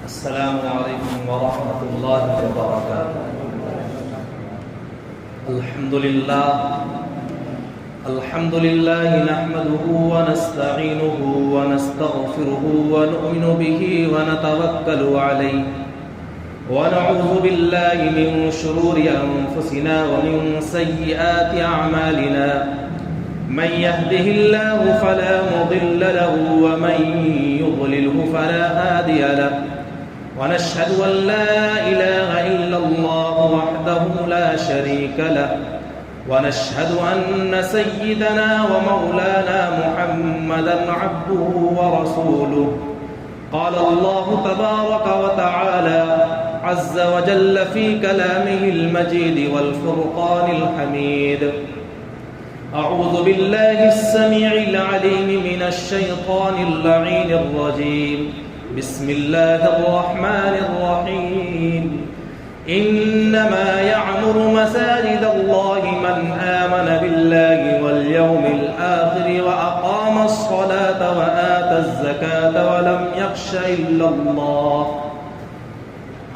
السلام علیکم ورحمۃ اللہ وبرکاتہ۔ الحمد للہ نحمده ونستعینه ونستغفره ونؤمن به ونتوکل علیہ ونعوذ باللہ من شرور انفسنا ومن سیئات اعمالنا من يهده الله فلا مضل له ومن يضلله فلا هادي له ونشهد أن لا إله إلا الله وحده لا شريك له ونشهد أن سيدنا ومولانا محمدا عبده ورسوله قال الله تبارك وتعالى عز وجل في كلامه المجيد والفرقان الحميد أعوذ بالله السميع العليم من الشيطان اللعين الرجيم بسم الله الرحمن الرحيم إنما يعمر مساجد الله من آمن بالله واليوم الآخر وأقام الصلاة وآتى الزكاة ولم يخش إلا الله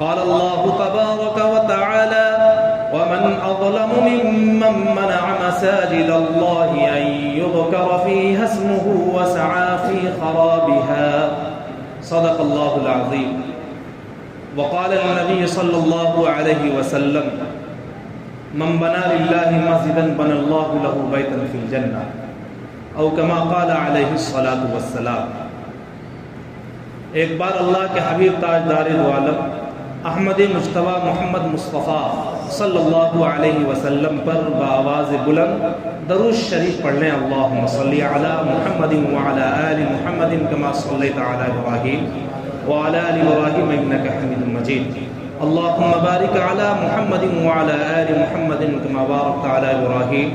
قال الله تبارك وتعالى ومن أظلم ممن منع مساجد الله أن يذكر فيها اسمه وسعى في خرابها صدق الله العظيم وقال النبي صلى الله عليه وسلم من بنى لله مسجدا بنى الله له بيتا في الجنة أو كما قال عليه الصلاة والسلام۔ ایک بار اللہ کے حبیب تاجدار دو عالم احمد مجتبی محمد مصطفیٰ صلی اللہ علیہ وسلم پر بآواز بلند درود شریف پڑھ لیں۔ اللہم صلی علی محمد وعلی آل محمد کما صلیت علی ابراہیم وعلی آل ابراہیم انک حمید مجید۔ اللہم بارک علی محمد وعلی آل محمد کما بارکت علی ابراہیم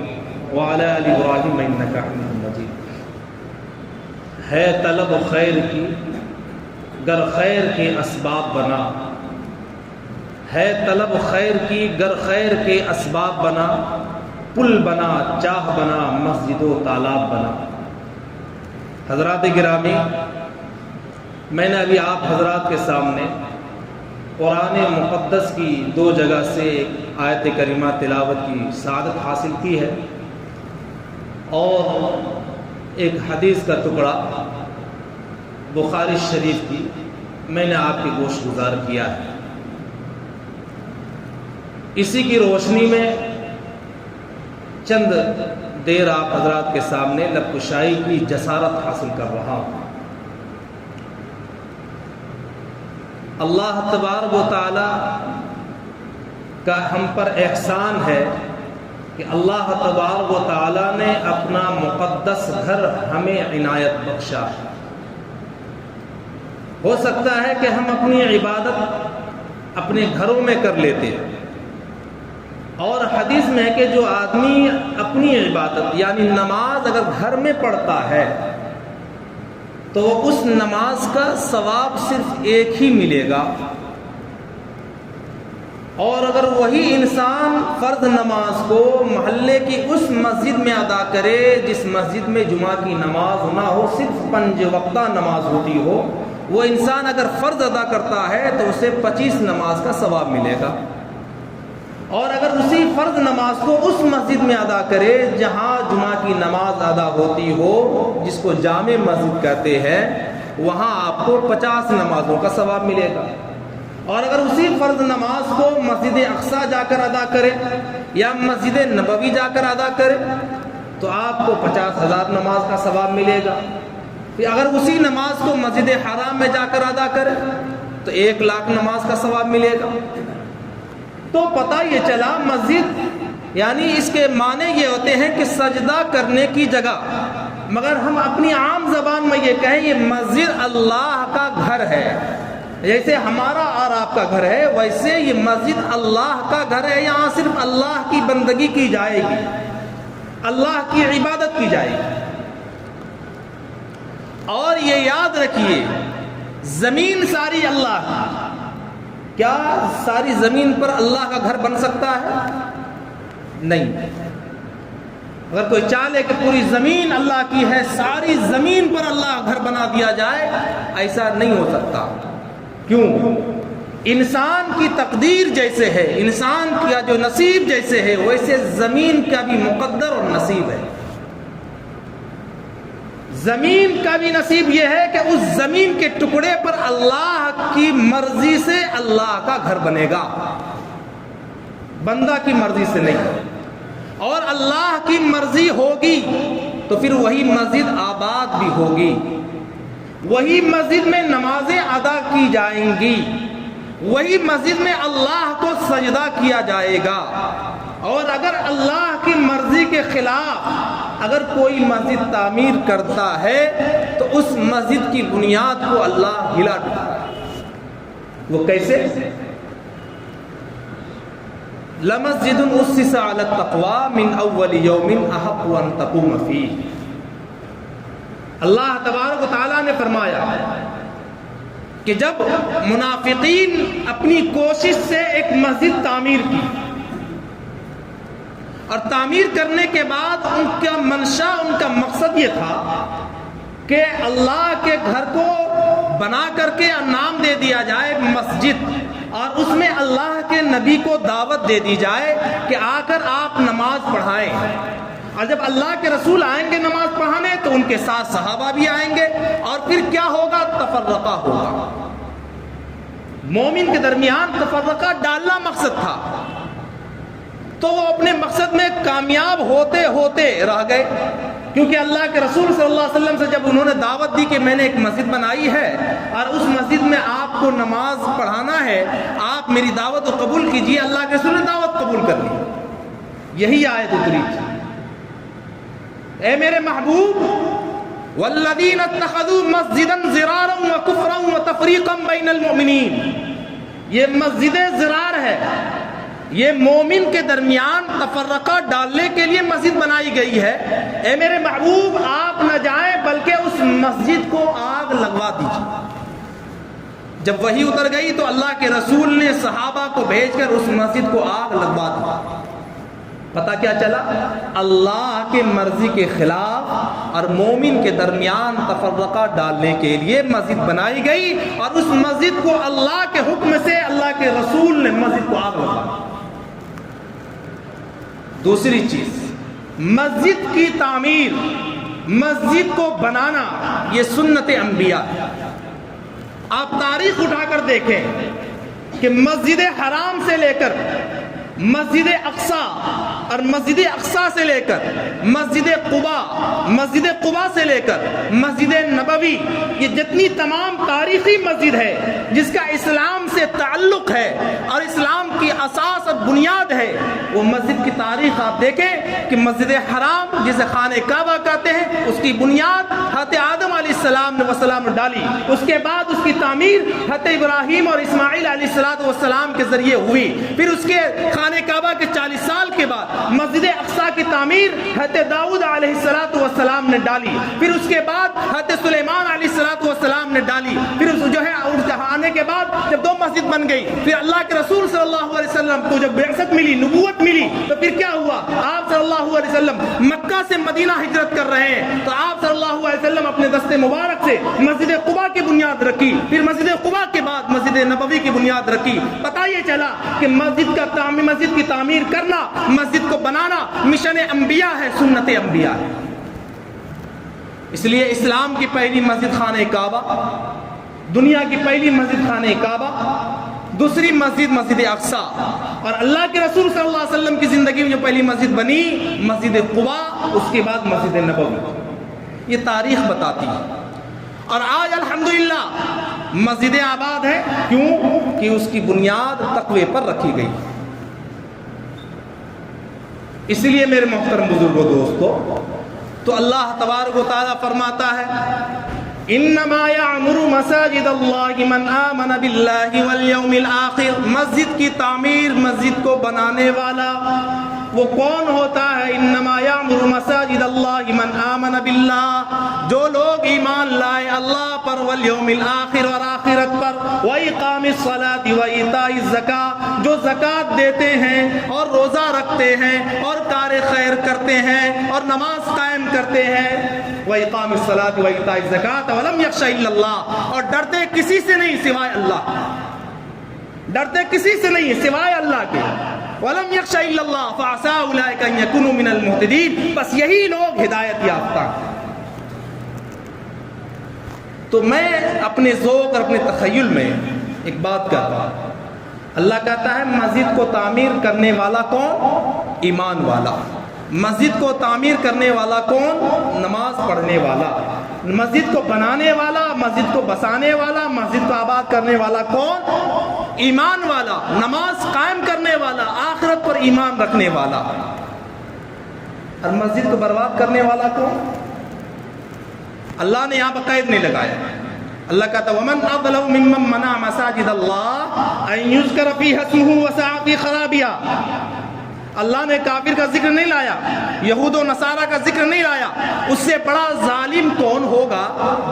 وعلی آل ابراہیم انک حمید مجید۔ ہے طلب خیر کی گر خیر کے اسباب بنا، ہے طلب خیر کی گر خیر کے اسباب بنا، پل بنا چاہ بنا مسجد و تالاب بنا۔ حضرات گرامی، میں نے ابھی آپ حضرات کے سامنے قرآن مقدس کی دو جگہ سے آیت کریمہ تلاوت کی سعادت حاصل کی ہے، اور ایک حدیث کا ٹکڑا بخاری شریف کی میں نے آپ کی گوش گزار کیا ہے۔ اسی کی روشنی میں چند دیر آپ حضرات کے سامنے لب کشائی کی جسارت حاصل کر رہا ہوں۔ اللہ تبارک و تعالی کا ہم پر احسان ہے کہ اللہ تبارک و تعالی نے اپنا مقدس گھر ہمیں عنایت بخشا ہے۔ ہو سکتا ہے کہ ہم اپنی عبادت اپنے گھروں میں کر لیتے ہیں، اور حدیث میں ہے کہ جو آدمی اپنی عبادت یعنی نماز اگر گھر میں پڑھتا ہے تو اس نماز کا ثواب صرف ایک ہی ملے گا، اور اگر وہی انسان فرض نماز کو محلے کی اس مسجد میں ادا کرے جس مسجد میں جمعہ کی نماز نہ ہو، صرف 5 وقتہ نماز ہوتی ہو، وہ انسان اگر فرض ادا کرتا ہے تو اسے 25 نماز کا ثواب ملے گا، اور اگر اسی فرض نماز کو اس مسجد میں ادا کرے جہاں جمعہ کی نماز ادا ہوتی ہو، جس کو جامع مسجد کہتے ہیں، وہاں آپ کو 50 نمازوں کا ثواب ملے گا، اور اگر اسی فرض نماز کو مسجد اقصی جا کر ادا کرے یا مسجد نبوی جا کر ادا کرے تو آپ کو 50,000 نماز کا ثواب ملے گا۔ پھر اگر اسی نماز کو مسجد حرام میں جا کر ادا کرے تو 1,00,000 نماز کا ثواب ملے گا۔ تو پتہ یہ چلا مسجد یعنی اس کے معنی یہ ہوتے ہیں کہ سجدہ کرنے کی جگہ، مگر ہم اپنی عام زبان میں یہ کہیں یہ مسجد اللہ کا گھر ہے، جیسے ہمارا اور آپ کا گھر ہے ویسے یہ مسجد اللہ کا گھر ہے۔ یہاں صرف اللہ کی بندگی کی جائے گی، اللہ کی عبادت کی جائے گی۔ اور یہ یاد رکھیے زمین ساری اللہ کی، کیا ساری زمین پر اللہ کا گھر بن سکتا ہے؟ نہیں۔ اگر کوئی چاہے کہ پوری زمین اللہ کی ہے، ساری زمین پر اللہ گھر بنا دیا جائے، ایسا نہیں ہو سکتا۔ کیوں؟ انسان کی تقدیر جیسے ہے، انسان کا جو نصیب جیسے ہے، ویسے زمین کا بھی مقدر اور نصیب ہے۔ زمین کا بھی نصیب یہ ہے کہ اس زمین کے ٹکڑے پر اللہ کی مرضی سے اللہ کا گھر بنے گا، بندہ کی مرضی سے نہیں۔ اور اللہ کی مرضی ہوگی تو پھر وہی مسجد آباد بھی ہوگی، وہی مسجد میں نمازیں ادا کی جائیں گی، وہی مسجد میں اللہ کو سجدہ کیا جائے گا۔ اور اگر اللہ کی مرضی کے خلاف اگر کوئی مسجد تعمیر کرتا ہے تو اس مسجد کی بنیاد کو اللہ ہلا دیتا ہے۔ وہ کیسے؟ لَمَسْجِدٌ أُسِّسَ عَلَى التَّقْوَى مِنْ أَوَّلِ يَوْمٍ أَحَقُّ أَن تَقُومَ فِيهِ۔ اللہ تبارک و تعالیٰ نے فرمایا کہ جب منافقین اپنی کوشش سے ایک مسجد تعمیر کی اور تعمیر کرنے کے بعد ان کا منشا، ان کا مقصد یہ تھا کہ اللہ کے گھر کو بنا کر کے نام دے دیا جائے مسجد، اور اس میں اللہ کے نبی کو دعوت دے دی جائے کہ آ کر آپ نماز پڑھائیں، اور جب اللہ کے رسول آئیں گے نماز پڑھانے تو ان کے ساتھ صحابہ بھی آئیں گے، اور پھر کیا ہوگا؟ تفرقہ ہوگا۔ مومن کے درمیان تفرقہ ڈالنا مقصد تھا، تو وہ اپنے مقصد میں کامیاب ہوتے ہوتے رہ گئے، کیونکہ اللہ کے رسول صلی اللہ علیہ وسلم سے جب انہوں نے دعوت دی کہ میں نے ایک مسجد بنائی ہے اور اس مسجد میں آپ کو نماز پڑھانا ہے، آپ میری دعوت کو قبول کیجیے، اللہ کے رسول نے دعوت قبول کر لی۔ یہی آیت اتری تھی، اے میرے محبوب، والذین اتخذوا مسجدا ضرارا وکفرا وتفریقا بین المؤمنین، یہ مسجد ضرار ہے، یہ مومن کے درمیان تفرقہ ڈالنے کے لیے مسجد بنائی گئی ہے۔ اے میرے محبوب، آپ نہ جائیں بلکہ اس مسجد کو آگ لگوا دیجیے۔ جب وحی اتر گئی تو اللہ کے رسول نے صحابہ کو بھیج کر اس مسجد کو آگ لگوا دی۔ پتہ کیا چلا؟ اللہ کے مرضی کے خلاف اور مومن کے درمیان تفرقہ ڈالنے کے لیے مسجد بنائی گئی، اور اس مسجد کو اللہ کے حکم سے اللہ کے رسول نے مسجد کو آگ لگا دی۔ دوسری چیز، مسجد کی تعمیر، مسجد کو بنانا، یہ سنت انبیاء ہے۔ آپ تاریخ اٹھا کر دیکھیں کہ مسجد حرام سے لے کر مسجد اقصیٰ، اور مسجد اقصیٰ سے لے کر مسجد قباء، مسجد قباء سے لے کر مسجد نبوی، یہ جتنی تمام تاریخی مسجد ہے جس کا اسلام سے تعلق ہے اور اسلام کی اساس اور بنیاد ہے، وہ مسجد کی تاریخ آپ دیکھیں کہ مسجد حرام جسے خانہ کعبہ کہتے ہیں، اس کی بنیاد حضرت آدم علیہ السلام نے ڈالی، اس کے بعد اس کی تعمیر حضرت ابراہیم اور اسماعیل علیہ السلام کے ذریعے ہوئی، پھر اس کے خانہ کعبہ کے 40 سال کے بعد مسجد اقصیٰ کی تعمیر حضرت داؤد علیہ السلام نے ڈالی، پھر اس کے بعد حضرت سلیمان علیہ السلام نے ڈالی، پھر جو ہے آنے کے بعد جب 2 مسجد بن گئی، پھر اللہ کے رسول صلی اللہ علیہ وسلم کو جب بعثت ملی، نبوت ملی، تو پھر کیا ہوا؟ آپ صلی اللہ علیہ وسلم مکہ سے مدینہ ہجرت کر رہے ہیں، تو آپ صلی اللہ علیہ وسلم اپنے دست مبارک سے مسجد قباء کی بنیاد رکھی، پھر مسجد قباء کے بعد مسجد نبوی کی بنیاد رکھی۔ پتہ یہ چلا کہ مسجد کی تعمیر کرنا، مسجد کو بنانا مشن انبیاء ہے، سنت انبیاء ہے۔ اس لیے اسلام کی پہلی مسجد خانہ کعبہ، دنیا کی پہلی مسجد خانہ کعبہ، دوسری مسجد مسجد اقصیٰ، اور اللہ کے رسول صلی اللہ علیہ وسلم کی زندگی میں جو پہلی مسجد بنی مسجد قباء، اس کے بعد مسجد نبوی۔ یہ تاریخ بتاتی ہے، اور آج الحمدللہ مسجد آباد ہے، کیوں؟ کہ اس کی بنیاد تقوی پر رکھی گئی۔ اس لیے میرے محترم بزرگوں، دوستو، تو اللہ تبارک و تعالیٰ فرماتا ہے انما یعمر مساجد اللہ من آمن باللہ والیوم الآخر، مسجد کی تعمیر، مسجد کو بنانے والا وہ کون ہوتا ہے؟ انما یعمر مساجد اللہ من آمن باللہ، جو لوگ ایمان لائے اللہ پر، والیوم الآخر، اور آخرت پر، واقام الصلاۃ و ایتاء الزکاۃ، جو زکات دیتے ہیں اور روزہ رکھتے ہیں اور کار خیر کرتے ہیں اور نماز قائم کرتے ہیں، وَإِقَامِ الصَّلَاةِ وَإِيتَاءِ الزَّكَاةِ وَلَمْ يَخْشَ إِلَّا اللَّهَ، اور ڈرتے کسی سے نہیں سوائے اللہ، ڈرتے کسی سے نہیں سوائے اللہ کے، وَلَمْ يَخْشَ إِلَّا اللَّهَ فَعَسَىٰ أُولَٰئِكَ أَن يَكُونُوا مِنَ الْمُهْتَدِينَ، بس یہی لوگ ہدایت یافتہ۔ تو میں اپنے ذوق اور اپنے تخیل میں ایک بات کہتا ہوں، اللہ کہتا ہے مسجد کو تعمیر کرنے والا کون؟ ایمان والا۔ مسجد کو تعمیر کرنے والا کون؟ نماز پڑھنے والا۔ مسجد کو بنانے والا، مسجد کو بسانے والا، مسجد کو آباد کرنے والا کون؟ ایمان والا، نماز قائم کرنے والا، آخرت پر ایمان رکھنے والا۔ اور مسجد کو برباد کرنے والا کون؟ اللہ نے یہاں پر قید نہیں لگایا۔ اللہ کہتا ہے وَمَنْ أَظْلَمُ مِمَّنْ مَنَعَ مَسَاجِدَ اللَّهِ أَن يُذْكَرَ فِيهَا اسْمُهُ وَسَعَىٰ فِي خَرَابِهَا، اللہ نے کافر کا ذکر نہیں لایا، یہود و نصارہ کا ذکر نہیں لایا۔ اس سے بڑا ظالم کون ہوگا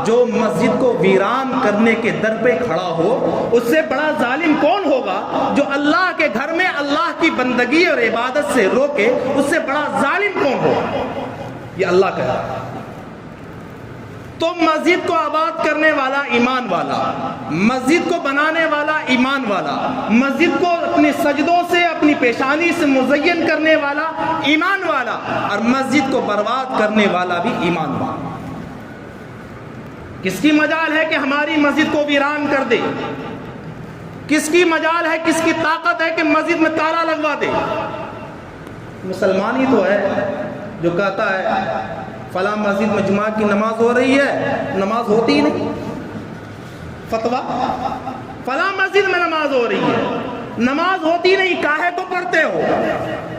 جو مسجد کو ویران کرنے کے در پہ کھڑا ہو؟ اس سے بڑا ظالم کون ہوگا جو اللہ کے گھر میں اللہ کی بندگی اور عبادت سے روکے؟ اس سے بڑا ظالم کون ہوگا؟ یہ اللہ کہہ رہا ہے۔ تو مسجد کو آباد کرنے والا ایمان والا، مسجد کو بنانے والا ایمان والا، مسجد کو اپنے سجدوں سے اپنی پیشانی سے مزین کرنے والا ایمان والا، اور مسجد کو برباد کرنے والا بھی ایمان والا۔ کس کی مجال ہے کہ ہماری مسجد کو ویران کر دے؟ کس کی مجال ہے، کس کی طاقت ہے کہ مسجد میں تالا لگوا دے؟ مسلمان ہی تو ہے جو کہتا ہے فلاں مسجد میں جمعہ کی نماز ہو رہی ہے، نماز ہوتی ہی نہیں۔ فتویٰ فلاں مسجد میں نماز ہو رہی ہے، نماز ہوتی نہیں، کاہے کو پڑھتے ہو؟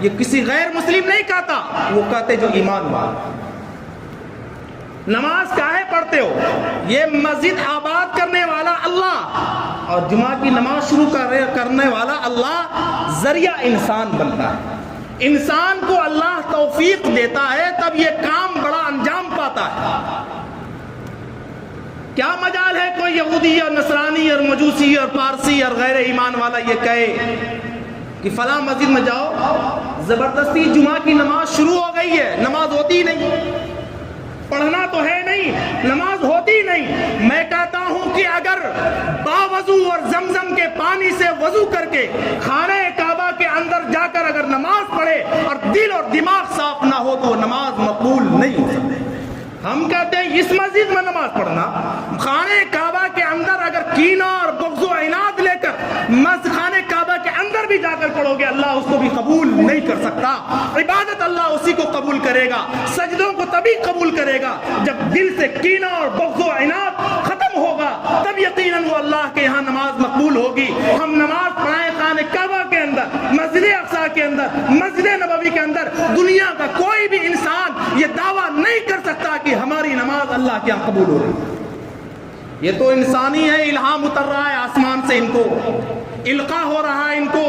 یہ کسی غیر مسلم نہیں کہتا، وہ کہتے جو ایمان والا۔ نماز کاہے پڑھتے ہو؟ یہ مسجد آباد کرنے والا اللہ اور جمعہ کی نماز شروع کرنے والا اللہ، ذریعہ انسان بنتا ہے۔ انسان کو اللہ توفیق دیتا ہے تب یہ کام بڑا انجام پاتا ہے۔ کیا مجال ہے کوئی یہودی اور نصرانی اور مجوسی اور پارسی اور غیر ایمان والا یہ کہے کہ فلاں مسجد میں جاؤ، زبردستی جمعہ کی نماز شروع ہو گئی ہے، نماز ہوتی نہیں، پڑھنا تو ہے نہیں، نماز ہوتی نہیں۔ میں کہتا ہوں کہ اگر باوضو اور زمزم کے پانی سے وضو کر کے خانہ کعبہ کے اندر جا کر اگر نماز پڑھے اور دل اور دماغ صاف نہ ہو تو وہ نماز مقبول نہیں ہو سکتی۔ ہم کہتے ہیں اس مسجد میں نماز پڑھنا، خانہ کعبہ کے اندر اگر کینہ اور بغض و عناد لے کر خانہ کعبہ کے اندر بھی جا کر پڑھو گے، اللہ اس کو بھی قبول نہیں کر سکتا۔ عبادت اللہ اسی کو قبول کرے گا، سجدوں کو تبھی قبول کرے گا جب دل سے کینہ اور بغض و عناد ختم ہوگا، تب یقیناً وہ اللہ کے یہاں نماز مقبول ہوگی۔ ہم نماز پڑھائیں خانہ کعبہ کے اندر، مسجد اقصی کے اندر، مسجد نبوی کے اندر، دنیا کا کوئی بھی انسان یہ دعویٰ نہیں کر سکتا کہ ہماری نماز اللہ کے یہاں قبول ہو رہی ہے۔ یہ تو انسانی ہے، الہام اتر رہا ہے آسمان سے، ان کو القاء ہو رہا ہے ان کو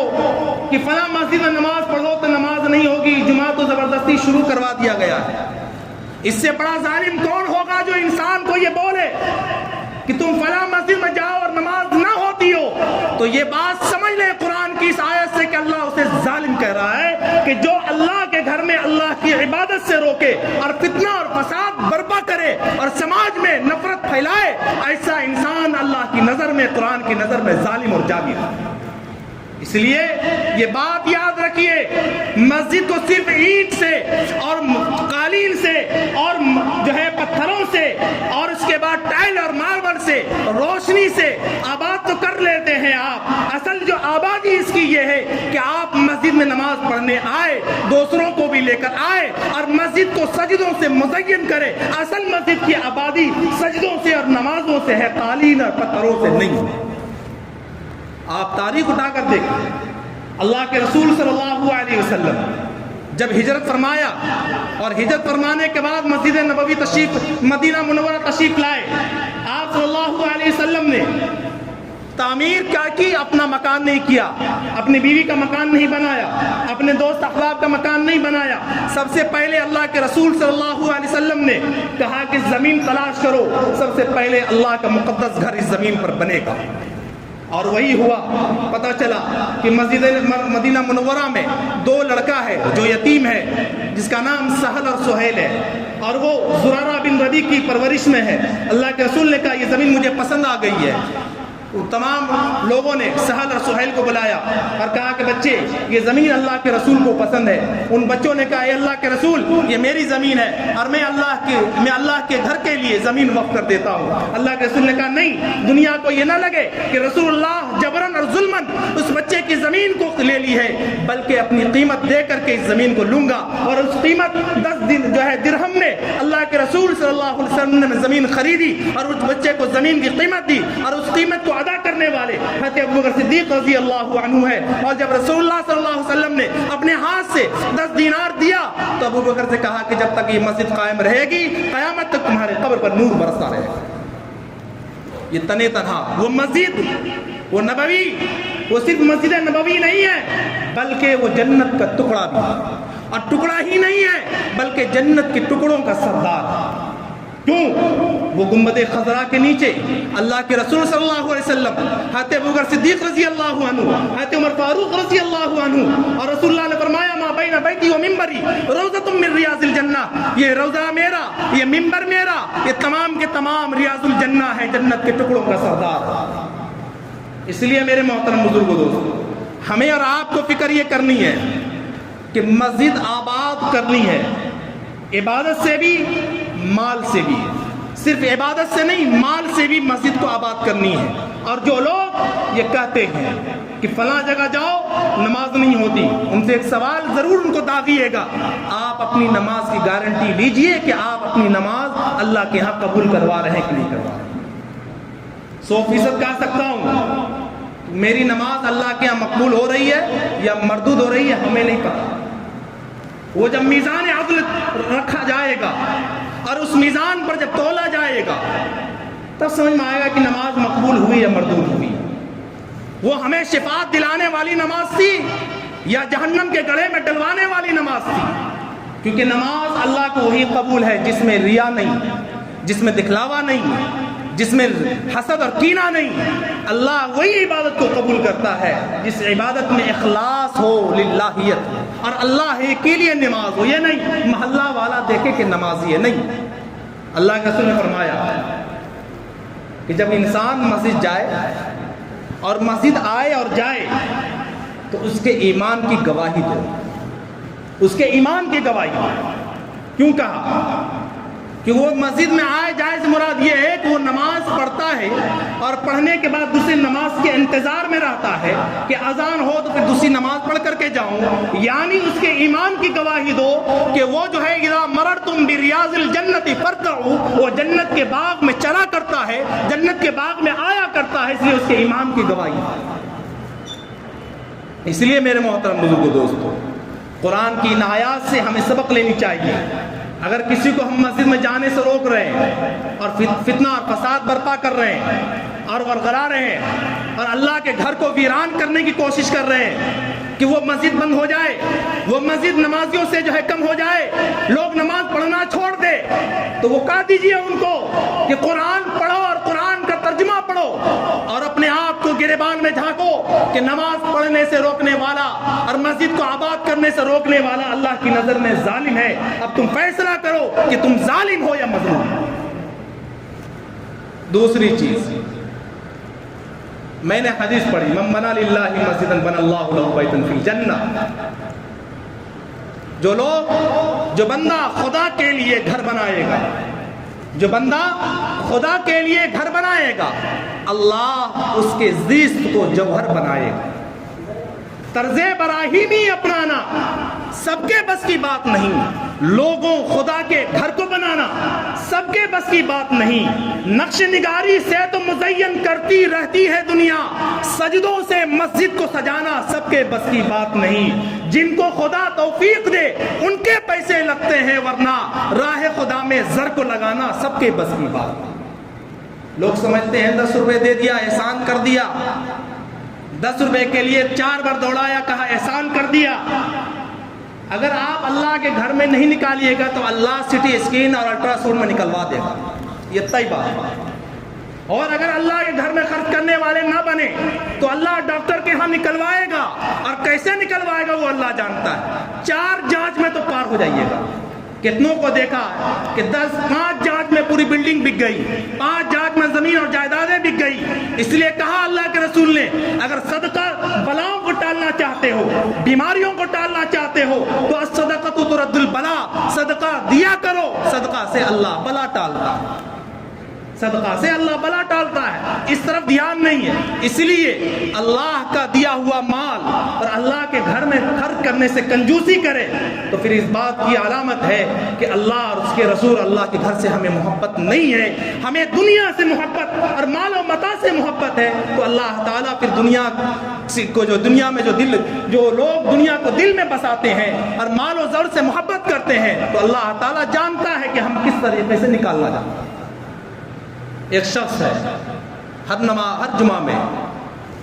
کہ فلاں مسجد میں نماز پڑھو تو نماز نہیں ہوگی، جمعہ تو زبردستی شروع کروا دیا گیا ہے۔ اس سے بڑا ظالم کون ہوگا جو انسان کو یہ بولے کہ تم فلاں مسجد میں جاؤ اور نماز نہ ہوتی ہو؟ تو یہ بات سمجھ لیں قرآن کی اس آیت سے کہ اللہ اسے ظالم کہہ رہا ہے کہ جو اللہ کے گھر میں اللہ کی عبادت سے روکے اور فتنہ اور فساد برپا کرے اور سماج میں نفرت پھیلائے، ایسا انسان اللہ کی نظر میں، قرآن کی نظر میں ظالم اور جابر ہے۔ اس لیے یہ بات یاد رکھیے، مسجد کو صرف اینٹ سے اور قالین سے اور جو ہے پتھروں سے اور اس کے بعد ٹائل اور ماربل سے، روشنی سے آباد تو کر لیتے ہیں آپ، اصل جو آبادی اس کی یہ ہے کہ آپ مسجد میں نماز پڑھنے آئے، دوسروں کو بھی لے کر آئے اور مسجد کو سجدوں سے مزین کرے۔ اصل مسجد کی آبادی سجدوں سے اور نمازوں سے ہے، قالین اور پتھروں سے نہیں ہے۔ آپ تاریخ اٹھا کر دیکھیں، اللہ کے رسول صلی اللہ علیہ وسلم جب ہجرت فرمایا اور ہجرت فرمانے کے بعد مسجد نبوی مدینہ منورہ تشریف لائے، آپ صلی اللہ علیہ وسلم نے تعمیر کیا کی؟ اپنا مکان نہیں کیا، اپنی بیوی کا مکان نہیں بنایا، اپنے دوست احباب کا مکان نہیں بنایا۔ سب سے پہلے اللہ کے رسول صلی اللہ علیہ وسلم نے کہا کہ زمین تلاش کرو، سب سے پہلے اللہ کا مقدس گھر اس زمین پر بنے گا۔ اور وہی ہوا، پتہ چلا کہ مسجد مدینہ منورہ میں 2 لڑکا ہے جو یتیم ہے، جس کا نام سہل اور سہیل ہے، اور وہ زرارہ بن ربی کی پرورش میں ہے۔ اللہ کے رسول نے کہا یہ زمین مجھے پسند آ گئی ہے۔ تمام لوگوں نے سہل اور سہیل کو بلایا اور کہا کہ بچے یہ زمین اللہ کے رسول کو پسند ہے۔ ان بچوں نے کہا اے اللہ کے رسول یہ میری زمین ہے اور میں اللہ کے گھر کے لیے زمین وقف کر دیتا ہوں۔ اللہ کے رسول نے کہا نہیں، دنیا کو یہ نہ لگے کہ رسول اللہ جبرن اور ظلمن اس بچے کی زمین کو لے لی ہے، بلکہ اپنی قیمت دے کر کے اس زمین کو لوں گا۔ اور اس قیمت 10 درہم میں اللہ کے رسول صلی اللہ علیہ وسلم نے زمین خریدی اور اس بچے کو زمین کی قیمت دی، اور اس قیمت کو ادا کرنے والے حضرت ابوبکر صدیق رضی اللہ عنہ ہے۔ اور جب رسول اللہ صلی اللہ علیہ وسلم نے اپنے ہاتھ سے 10 دینار دیا تو ابوبکر سے کہا کہ جب تک یہ مسجد قائم رہے گی قیامت تک تمہارے قبر پر نور برستا رہے گا۔ یہ تنے تنہا وہ مسجد، وہ نبوی، وہ صرف مسجد نبوی نہیں ہے بلکہ وہ جنت کا ٹکڑا بھی ہے، اور ٹکڑا ہی نہیں ہے بلکہ جنت کے ٹکڑوں کا سردار ہے۔ کیوں؟ وہ گنبد خضرا کے نیچے اللہ کے رسول صلی اللہ علیہ وسلم، حضرت ابوبکر صدیق رضی اللہ عنہ، حضرت عمر فاروق رضی اللہ عنہ، اور رسول اللہ نے فرمایا ما بین بیتی و منبری روضۃ من ریاض الجنہ، یہ روضہ میرا، یہ منبر میرا، یہ تمام کے تمام ریاض الجنہ ہے، جنت کے ٹکڑوں کا سردار۔ اس لیے میرے محترم بزرگوں دوستو، ہمیں اور آپ کو فکر یہ کرنی ہے کہ مسجد آباد کرنی ہے، عبادت سے بھی مال سے بھی، صرف عبادت سے نہیں مال سے بھی مسجد کو آباد کرنی ہے۔ اور جو لوگ یہ کہتے ہیں کہ فلاں جگہ جاؤ نماز نہیں ہوتی، ان سے ایک سوال ضرور ان کو داغیے گا، آپ اپنی نماز کی گارنٹی لیجئے کہ آپ اپنی نماز اللہ کے ہاں قبول کروا رہے ہیں کہ نہیں کروا رہے۔ 100% کہہ سکتا ہوں میری نماز اللہ کے ہاں مقبول ہو رہی ہے یا مردود ہو رہی ہے ہمیں نہیں پتا۔ وہ جب میزان عدل رکھا جائے گا اور اس میزان پر جب تولا جائے گا تب سمجھ میں آئے گا کہ نماز مقبول ہوئی یا مردود ہوئی۔ وہ ہمیں شفاعت دلانے والی نماز تھی یا جہنم کے گڑھے میں ڈلوانے والی نماز تھی؟ کیونکہ نماز اللہ کو وہی قبول ہے جس میں ریا نہیں، جس میں دکھلاوا نہیں، جس میں حسد اور کینہ نہیں۔ اللہ وہی عبادت کو قبول کرتا ہے جس عبادت میں اخلاص ہو، للہیت، اور اللہ ہی کے لیے نماز ہو۔ یہ نہیں محلہ والا دیکھے کہ نمازی ہے، نہیں۔ اللہ کے رسول نے فرمایا کہ جب انسان مسجد جائے اور مسجد آئے اور جائے تو اس کے ایمان کی گواہی دو، اس کے ایمان کی گواہی دو۔ کیوں کہا؟ کہ وہ مسجد میں آئے جائے سے مراد یہ ہے کہ وہ نماز پڑھتا ہے اور پڑھنے کے بعد دوسری نماز کے انتظار میں رہتا ہے کہ اذان ہو تو پھر دوسری نماز پڑھ کر کے جاؤں، یعنی اس کے ایمان کی گواہی دو کہ وہ جو ہے اذا مررتم بریاض الجنت فرتعوا، وہ جنت کے باغ میں چلا کرتا ہے، جنت کے باغ میں آیا کرتا ہے، اس لیے اس کے ایمان کی گواہی۔ اس لیے میرے محترم بزرگوں دوستو، قرآن کی ان آیات سے ہمیں سبق لینی چاہیے۔ اگر کسی کو ہم مسجد میں جانے سے روک رہے ہیں اور فتنہ اور فساد برپا کر رہے ہیں اور ورغلا رہے ہیں اور اللہ کے گھر کو ویران کرنے کی کوشش کر رہے ہیں کہ وہ مسجد بند ہو جائے، وہ مسجد نمازیوں سے جو ہے کم ہو جائے، لوگ نماز پڑھنا چھوڑ دے، تو وہ کہہ دیجئے ان کو کہ قرآن پڑھو اور قرآن کا ترجمہ پڑھو، اور اپنے آپ کو گریبان میں جھانکو کہ نماز پڑھنے سے روکنے والا اور مسجد کو آباد کرنے سے روکنے والا اللہ کی نظر میں ظالم ہے۔ اب تم فیصلہ کرو کہ تم ظالم ہو یا مظلوم۔ دوسری چیز، میں نے حدیث پڑھی، من بنى للہ مسجدا بنى اللہ لہ بیتا فی الجنہ، جو بندہ خدا کے لیے گھر بنائے گا، جو بندہ خدا کے لیے گھر بنائے گا، اللہ اس کے زیست کو جوہر بنائے گا۔ طرز ابراہیمی اپنانا سب کے بس کی بات نہیں، لوگوں خدا کے گھر کو بنانا سب کے بس کی بات نہیں۔ نقش نگاری سے تو مزین کرتی رہتی ہے دنیا، سجدوں سے مسجد کو سجانا سب کے بس کی بات نہیں۔ جن کو خدا توفیق دے ان کے پیسے لگتے ہیں، ورنہ راہ خدا میں زر کو لگانا سب کے بس کی بات نہیں۔ لوگ سمجھتے ہیں 10 روپے دے دیا احسان کر دیا، 10 روپے کے لیے 4 بار دوڑایا، کہا احسان کر دیا۔ اگر آپ اللہ کے گھر میں نہیں نکالیے گا تو اللہ سٹی اسکین اور الٹرا ساؤنڈ میں نکلوا دے گا، یہ طے بات۔ اور اگر اللہ کے گھر میں خرچ کرنے والے نہ بنے تو اللہ ڈاکٹر کے ہاں نکلوائے گا، اور کیسے نکلوائے گا وہ اللہ جانتا ہے۔ 4 جانچ میں تو پار ہو جائیے گا۔ کتنوں کو دیکھا کہ 5 جانچ میں پوری بلڈنگ بک گئی، 5 جانچ میں زمین اور جائیدادیں بک گئی۔ اس لیے کہا اللہ کے رسول نے اگر صدقہ بلاؤں کو ٹالنا چاہتے ہو، بیماریوں کو ٹالنا چاہتے ہو تو الصدقۃ ترد البلا، صدقہ دیا کرو، صدقہ سے اللہ بلا ٹالتا ہے، صدقہ سے اللہ بلا ٹالتا ہے۔ اس طرف دھیان نہیں ہے، اس لیے اللہ کا دیا ہوا مال اور اللہ کے گھر میں خرچ کرنے سے کنجوسی کرے تو پھر اس بات کی علامت ہے کہ اللہ اور اس کے رسول اللہ کے گھر سے ہمیں محبت نہیں ہے، ہمیں دنیا سے محبت اور مال و متاع سے محبت ہے۔ تو اللہ تعالیٰ پھر دنیا کو دنیا میں جو لوگ دنیا کو دل میں بساتے ہیں اور مال و زر سے محبت کرتے ہیں تو اللہ تعالیٰ جانتا ہے کہ ہم کس طریقے سے نکالنا چاہتے ہیں۔ ایک شخص ہے ہر جمعہ میں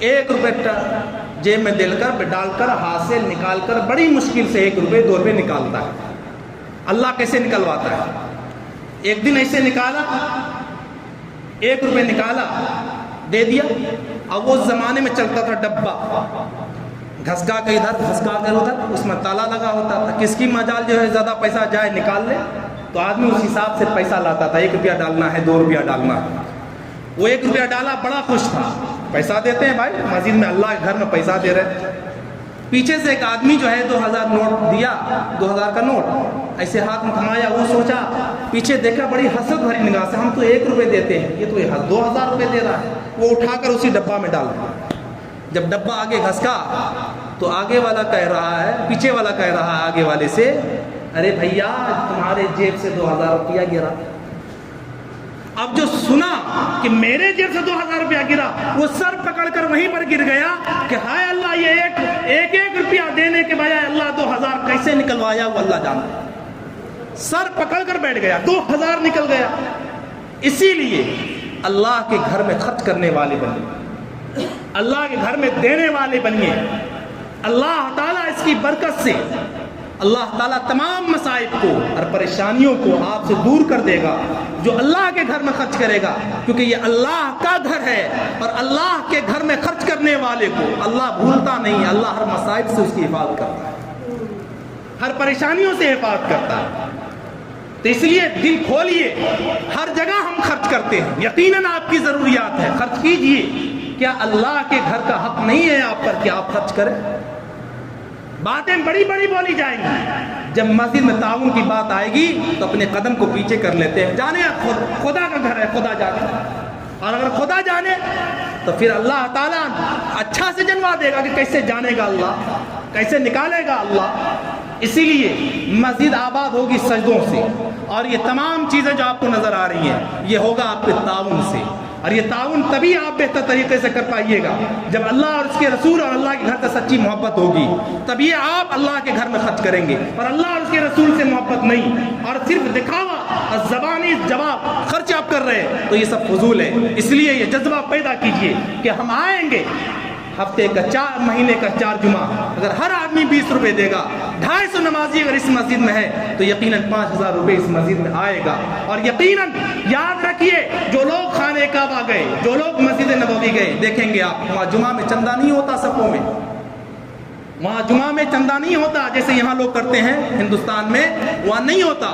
1 روپے جیب میں ڈال کر ہاتھ سے نکال کر بڑی مشکل سے 1 روپے 2 روپے نکالتا ہے۔ اللہ کیسے نکلواتا ہے؟ ایک دن ایسے نکالا، 1 روپے نکالا، دے دیا۔ اب وہ زمانے میں چلتا تھا ڈبہ، گھسکا کے ادھر گھسکا کر ادھر، اس میں تالا لگا ہوتا تھا، کس کی مجال جو ہے زیادہ پیسہ جائے نکال لے، تو آدمی اس حساب سے پیسہ لاتا تھا، 1 روپیہ ڈالنا ہے، 2 روپیہ ڈالنا ہے۔ وہ 1 روپیہ ڈالا، بڑا خوش تھا، پیسہ دیتے ہیں بھائی مسجد میں، اللہ کے گھر میں پیسہ دے رہے۔ پیچھے سے ایک آدمی جو ہے 2000 نوٹ دیا، 2000 کا نوٹ ایسے ہاتھ میں تھمایا، وہ سوچا، پیچھے دیکھا بڑی حسرت بھری نگاہ سے، ہم تو 1 روپے دیتے ہیں، یہ تو 2000 روپے دے رہا ہے۔ وہ اٹھا کر اسی ڈبہ میں ڈال دیا۔ جب ڈبہ آگے گھسکا تو آگے والا کہہ رہا ہے، پیچھے والا کہہ رہا ہے آگے والے سے، ارے بھیا تمہارے جیب سے 2000 روپیہ گرا۔ اب جو سنا کہ میرے جیب سے 2000 روپیہ گرا، وہ سر پکڑ کر وہیں پر گر گیا کہ ہائے اللہ، یہ ایک روپیہ دینے کے بجائے اللہ 2000 کیسے نکلوایا وہ اللہ جانتا۔ سر پکڑ کر بیٹھ گیا، 2000 نکل گیا۔ اسی لیے اللہ کے گھر میں خرچ کرنے والے بنیے، اللہ کے گھر میں دینے والے بنیے۔ اللہ تعالیٰ اس کی برکت سے اللہ تعالیٰ تمام مصائب کو اور پریشانیوں کو آپ سے دور کر دے گا جو اللہ کے گھر میں خرچ کرے گا، کیونکہ یہ اللہ کا گھر ہے اور اللہ کے گھر میں خرچ کرنے والے کو اللہ بھولتا نہیں۔ اللہ ہر مصائب سے اس کی حفاظت کرتا ہے، ہر پریشانیوں سے حفاظت کرتا ہے۔ تو اس لیے دل کھولیے، ہر جگہ ہم خرچ کرتے ہیں، یقیناً آپ کی ضروریات ہے، خرچ کیجئے۔ کیا اللہ کے گھر کا حق نہیں ہے آپ پر کہ آپ خرچ کریں؟ باتیں بڑی بڑی بولی جائیں گی، جب مسجد میں تعاون کی بات آئے گی تو اپنے قدم کو پیچھے کر لیتے ہیں، جانے خدا کا گھر ہے، خدا جانے۔ اور اگر خدا جانے تو پھر اللہ تعالیٰ اچھا سے جنوا دے گا کہ کیسے جانے گا اللہ، کیسے نکالے گا اللہ۔ اسی لیے مسجد آباد ہوگی سجدوں سے، اور یہ تمام چیزیں جو آپ کو نظر آ رہی ہیں یہ ہوگا آپ کے تعاون سے، اور یہ تعاون تبھی آپ بہتر طریقے سے کر پائیے گا جب اللہ اور اس کے رسول اور اللہ کے گھر سے سچی محبت ہوگی، تبھی آپ اللہ کے گھر میں خرچ کریں گے۔ اور اللہ اور اس کے رسول سے محبت نہیں اور صرف دکھاوا اور زبانی جواب خرچ آپ کر رہے ہیں تو یہ سب فضول ہے۔ اس لیے یہ جذبہ پیدا کیجئے کہ ہم آئیں گے ہفتے کا 4 مہینے کا 4 جمعہ، اگر ہر آدمی 20 روپے دے گا، 250 نمازی اگر اس مسجد میں ہے تو یقیناً 5000 روپے اس مسجد میں آئے گا۔ اور یقیناً یاد رکھیے، جو لوگ خانہ کعبہ گئے، جو لوگ مسجد نبوی گئے، دیکھیں گے آپ وہاں جمعہ میں چندہ نہیں ہوتا صفوں میں، وہاں جمعہ میں چندہ نہیں ہوتا جیسے یہاں لوگ کرتے ہیں ہندوستان میں، وہاں نہیں ہوتا۔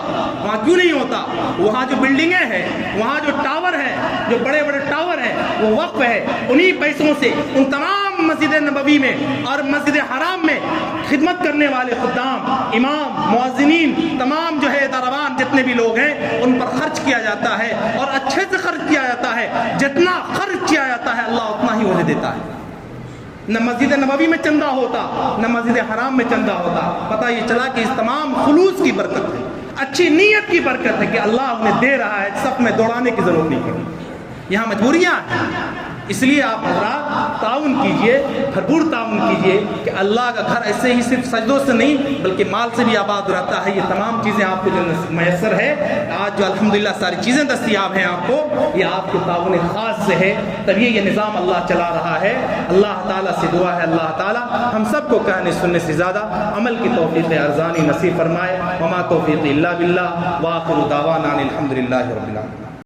وہاں کیوں نہیں ہوتا؟ وہاں جو بلڈنگیں ہیں، وہاں جو ٹاور ہیں، جو بڑے بڑے ٹاور ہیں، وہ وقف ہے، انہی پیسوں سے ان تمام مسجد نبوی میں اور مسجد حرام میں خدمت کرنے والے خدام، امام، مؤذنین، تمام جو ہے دروان جتنے بھی لوگ ہیں ان پر خرچ کیا جاتا ہے، اور اچھے سے خرچ کیا جاتا ہے۔ جتنا خرچ کیا جاتا ہے اللہ اتنا ہی انہیں دیتا ہے۔ نہ مسجد نبوی میں چندہ ہوتا، نہ مسجد حرام میں چندہ ہوتا۔ پتہ یہ چلا کہ اس تمام خلوص کی برکت ہے، اچھی نیت کی برکت ہے کہ اللہ انہیں دے رہا ہے، صف میں دوڑانے کی ضرورت نہیں پڑی۔ یہاں مجبوریاں ہیں، اس لیے آپ حضرات تعاون کیجئے، بھرپور تعاون کیجئے کہ اللہ کا گھر ایسے ہی صرف سجدوں سے نہیں بلکہ مال سے بھی آباد رہتا ہے۔ یہ تمام چیزیں آپ کو جو میسر ہے آج، جو الحمدللہ ساری چیزیں دستیاب ہیں آپ کو، یہ آپ کے تعاون خاص سے ہے، تبھی یہ نظام اللہ چلا رہا ہے۔ اللہ تعالیٰ سے دعا ہے اللہ تعالیٰ ہم سب کو کہنے سننے سے زیادہ عمل کی توفیق ارزانی نصیب فرمائے۔ وما توفیق الا باللہ، وآخر دعوانا الحمدللہ رب العالمین۔